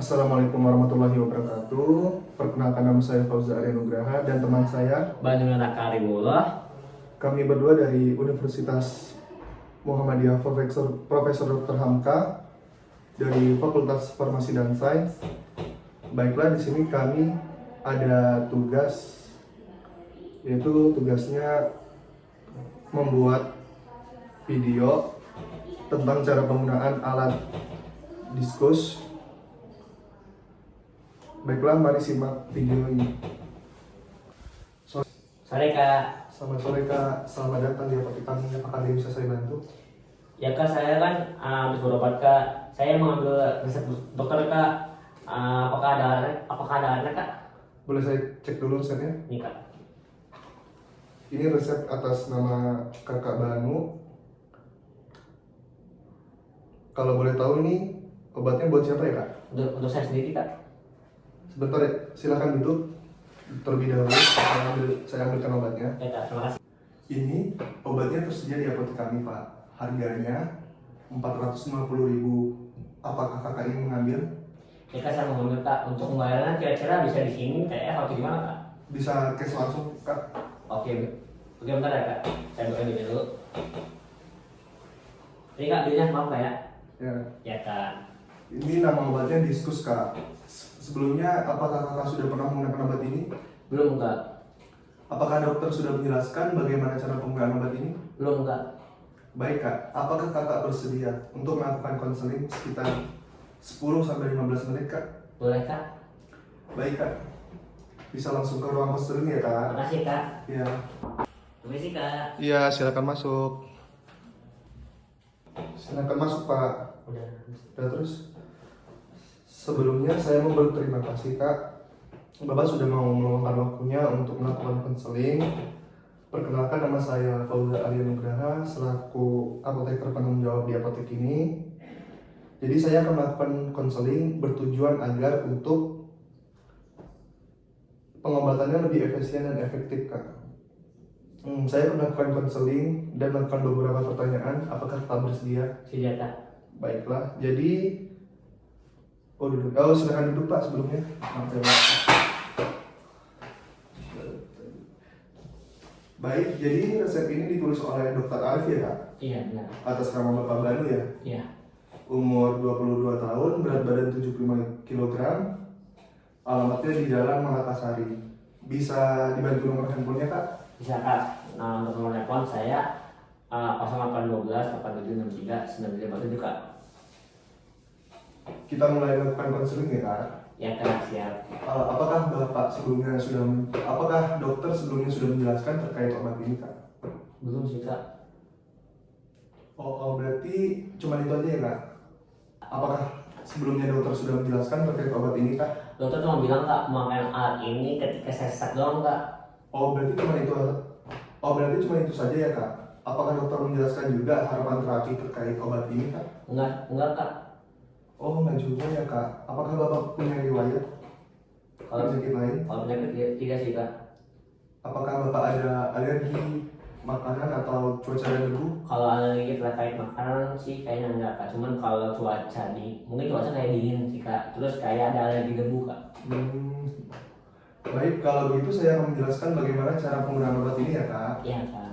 Assalamualaikum warahmatullahi wabarakatuh. Perkenalkan, nama saya Fauza Arya Nugraha dan teman saya Bandung Karimullah. Kami berdua dari Universitas Muhammadiyah Profesor Dr. Hamka dari Fakultas Farmasi dan Sains. Baiklah, di sini kami ada tugas, yaitu tugasnya membuat video tentang cara penggunaan alat diskus. Baiklah, mari simak video ini. Sore Kak. Selamat sore Kak, selamat datang di apotek kami. Apakah ada yang bisa saya bantu? Ya Kak, saya kan habis berobat Kak. Saya mengambil resep dokter Kak. Apakah ada anak Kak? Boleh saya cek dulu resepnya? Nih Kak. Ini resep atas nama Kakak Banu. Kalau boleh tahu ini obatnya buat siapa ya Kak? Untuk saya sendiri Kak. Sebentar ya, silakan duduk terlebih dahulu. Saya ambilkan obatnya. Ya Kak, terima kasih. Ini obatnya tersedia di apotek kami Pak. Harganya 450.000. Apakah Kakak ingin mengambil? Ya Kak, saya mau ngambil Kak. Untuk pembayaran kira-kira bisa di sini kayak atau gimana Kak? Bisa cash langsung Kak. Oke bentar ya Kak. Saya buka dulu. Ini Kak, bilnya maaf Kak ya? Ya. Ya Kak. Ini nama obatnya Diskus Kak. Sebelumnya apakah Kakak sudah pernah menggunakan obat ini? Belum Kak. Apakah dokter sudah menjelaskan bagaimana cara penggunaan obat ini? Belum Kak. Baik Kak, apakah Kakak bersedia untuk melakukan konseling sekitar 10-15 menit Kak? Boleh Kak? Baik Kak, bisa langsung ke ruang konseling ya Kak? Terima kasih Kak. Iya. Permisi Kak. Iya, silakan masuk. Silakan masuk Pak. Udah. Terus sebelumnya saya mau berterima kasih Kak. Bapak sudah mau meluangkan waktunya untuk melakukan konseling. Perkenalkan, nama saya Fauza Arya Nugraha selaku apoteker penanggung jawab di apotek ini. Jadi saya akan melakukan konseling bertujuan agar untuk pengobatannya lebih efisien dan efektif Kak. Saya akan melakukan konseling dan melakukan beberapa pertanyaan. Apakah Kakak bersedia? Sudah Kak. Baiklah, jadi duduk. Oh, silakan duduk Pak sebelumnya. Maaf ya Pak. Baik, jadi resep ini ditulis oleh Dr. Arif ya Kak? Iya benar. Atas nama Bapak Banu ya? Iya. Umur 22 tahun, berat badan 75 kg. Alamatnya di Jalan Makassari. Bisa dibantu nomor handphonenya Kak? Bisa Kak. Nah, untuk nomor telepon saya 0812 8763 957 Kak. Kita mulai melakukan konseling ya Kak? Ya Kak, siap. Apakah dokter sebelumnya sudah menjelaskan terkait obat ini Kak? Belum sih Kak. Berarti cuma itu aja ya Kak? Apakah sebelumnya dokter sudah menjelaskan terkait obat ini Kak? Dokter cuma bilang Kak, memakai alat ini ketika saya sesak doang Kak. Berarti cuma itu saja ya Kak? Apakah dokter menjelaskan juga harapan terapi terkait obat ini Kak? Enggak Kak. Enggak juga ya Kak. Apakah Bapak punya riwayat penyakit lain? Kalau penyakit tidak sih Kak. Apakah Bapak ada alergi makanan atau cuaca dan debu? Kalau alergi terkait makanan sih kayaknya enggak Kak. Cuman kalau mungkin cuaca kayak dingin sih Kak. Terus kayak ada alergi debu Kak. Baik, kalau begitu saya akan menjelaskan bagaimana cara penggunaan obat ini ya Kak. Iya Kak.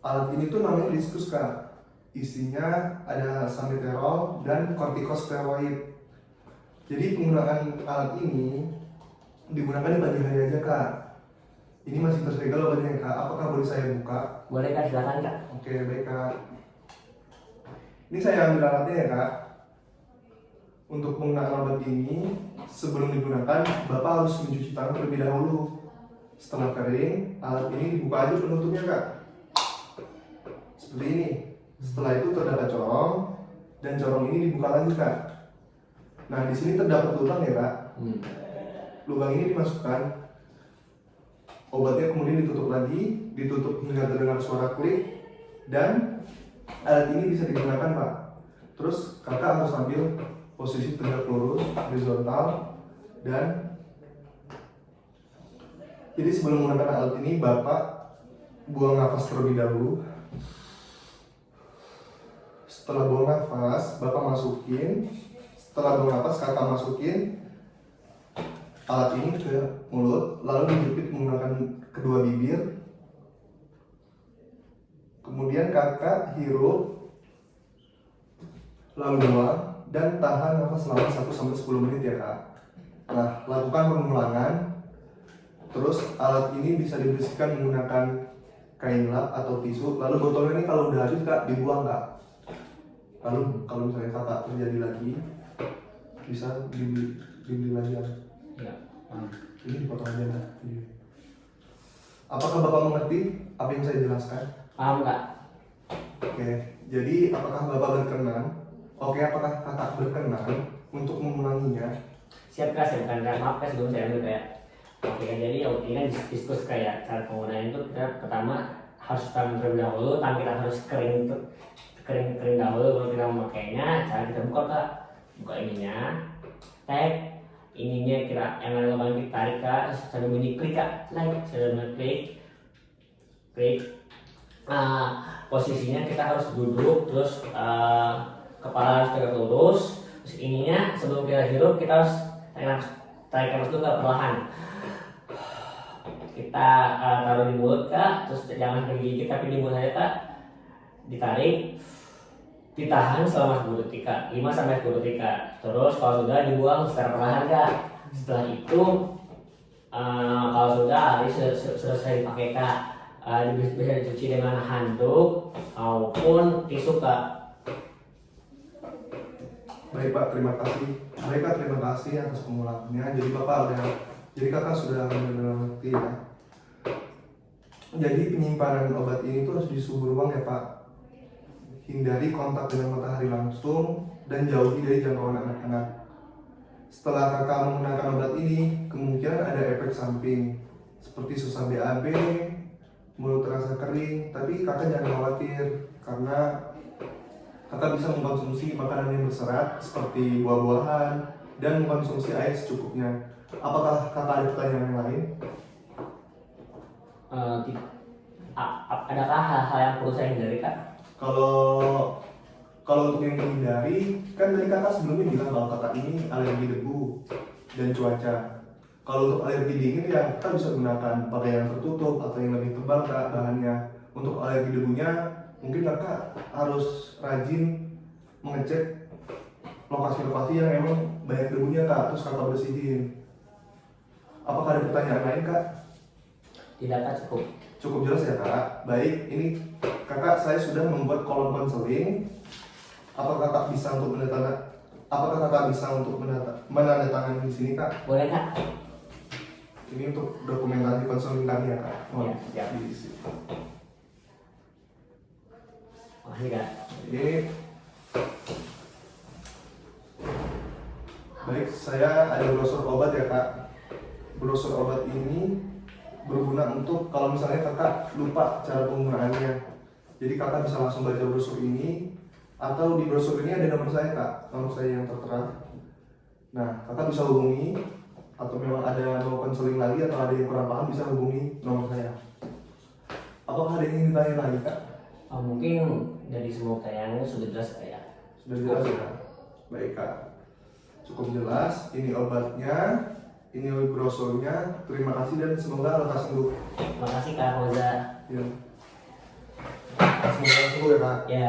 Alat ini tuh namanya Diskus Kak. Isinya ada salmeterol dan kortikosteroid. Jadi penggunaan alat ini digunakan di pagi hari aja Kak. Ini masih tersegel obatnya Kak. Apakah boleh saya buka? Boleh Kak, silakan Kak. Oke, baik Kak. Ini saya ambil alatnya ya Kak. Untuk penggunaan obat ini, sebelum digunakan, Bapak harus mencuci tangan terlebih dahulu. Setelah kering, alat ini dibuka aja penutupnya Kak. Seperti ini. Setelah itu terdapat corong, dan corong ini dibuka lagi Kak. Nah, di sini terdapat lubang ya Kak. Lubang ini dimasukkan, obatnya kemudian ditutup lagi, ditutup hingga terdengar suara klik, dan alat ini bisa digunakan Pak. Terus Kakak harus ambil posisi tegak lurus, horizontal, dan jadi sebelum menggunakan alat ini Bapak buang nafas terlebih dahulu. Setelah buang nafas, Bapak masukin. Setelah buang napas, kakak masukin alat ini ke mulut, lalu dijepit menggunakan kedua bibir. Kemudian kakak hirup, lalu buang, dan tahan nafas selama 1-10 menit ya kak. Nah, lakukan pengulangan. Terus alat ini bisa dibersihkan menggunakan kain lap atau tisu. Lalu botolnya ini kalau udah habis kak, dibuang kak. Lalu kalau misalnya kakak terjadi lagi, bisa dibeli lagi ya. Ya. Ini dipotong aja kak. Apakah bapak mengerti apa yang saya jelaskan? Paham nggak? Oke, jadi apakah bapak berkenan? Apakah kakak berkenan untuk mengulanginya? Siap kak, siap kan kak. Maaf kak sebelum saya ambil kayak. Oke, jadi ini kan diskus kayak cara penggunaan itu kita pertama harus tangan terlebih dahulu, tangan kita harus kering dahulu baru kita memakainya. Cara kita buka kak, buka ininya, tag ininya kita yang ada lubang kita tarik kak, terus sambil bunyi klik kak, sambil klik. Posisinya kita harus duduk, terus kepala harus tegak lurus, terus ininya sebelum kita hirup kita harus tarik nafas dulu kak, perlahan. Kita taruh di mulut kak, terus jangan digigit tapi di mulut saja kak, ditarik, ditahan selama 10 detik kak, 5-10 detik kak. Terus kalau sudah dibuang secara perlahan kak. Setelah itu kalau sudah hari selesai dipakai kak, bisa dicuci dengan handuk maupun tisu kak. Baik pak, terima kasih. Baik kak, terima kasih atas pengulangannya. Jadi kakak sudah benar-benar ngerti ya. Jadi penyimpanan obat ini tuh harus di suhu ruang ya pak. Hindari kontak dengan matahari langsung dan jauhi dari jangkauan anak-anak. Setelah kakak menggunakan obat ini, kemungkinan ada efek samping seperti susah BAB, mulut terasa kering, tapi kakak jangan khawatir karena kakak bisa mengkonsumsi makanan yang berserat seperti buah-buahan dan mengkonsumsi air secukupnya. Apakah kakak ada pertanyaan yang lain? Adakah hal-hal yang perlu saya hindari kak? Kalau untuk yang menghindari, kan tadi kakak sebelumnya bilang kalau kakak ini alergi debu dan cuaca. Kalau untuk alergi dingin ya kita bisa gunakan pakaian tertutup atau yang lebih tebal kak bahannya. Untuk alergi debunya mungkin kakak harus rajin mengecek lokasi-lokasi yang emang banyak debunya kak, terus kakak bersihin. Apakah ada pertanyaan lain kak? Tidak kak, cukup. Cukup jelas ya kak. Baik, ini kakak saya sudah membuat kolom konseling. Apakah kakak bisa untuk menandatangani di sini kak? Boleh kak? Ini untuk dokumentasi konseling kami ya kak. Iya, siap. Diisi. Makasih kak. Ini baik, saya ada brosur obat ya kak. Brosur obat ini berguna untuk kalau misalnya kakak lupa cara penggunaannya. Jadi kakak bisa langsung baca brosur ini, atau di brosur ini ada nomor saya kak, nomor saya yang tertera. Nah, kakak bisa hubungi, atau memang ada mau konseling lagi atau ada yang kurang paham bisa hubungi nomor saya. Apakah ada yang ingin ditanya lagi kak? Mungkin dari semua pertanyaannya sudah jelas kak ya? Sudah jelas ya kak? Baik kak, cukup jelas. Ini obatnya, ini brosurnya. Terima kasih dan semoga lekas sembuh. Terima kasih kak Roza. Ya. Semoga sembuh ya kak. Ya.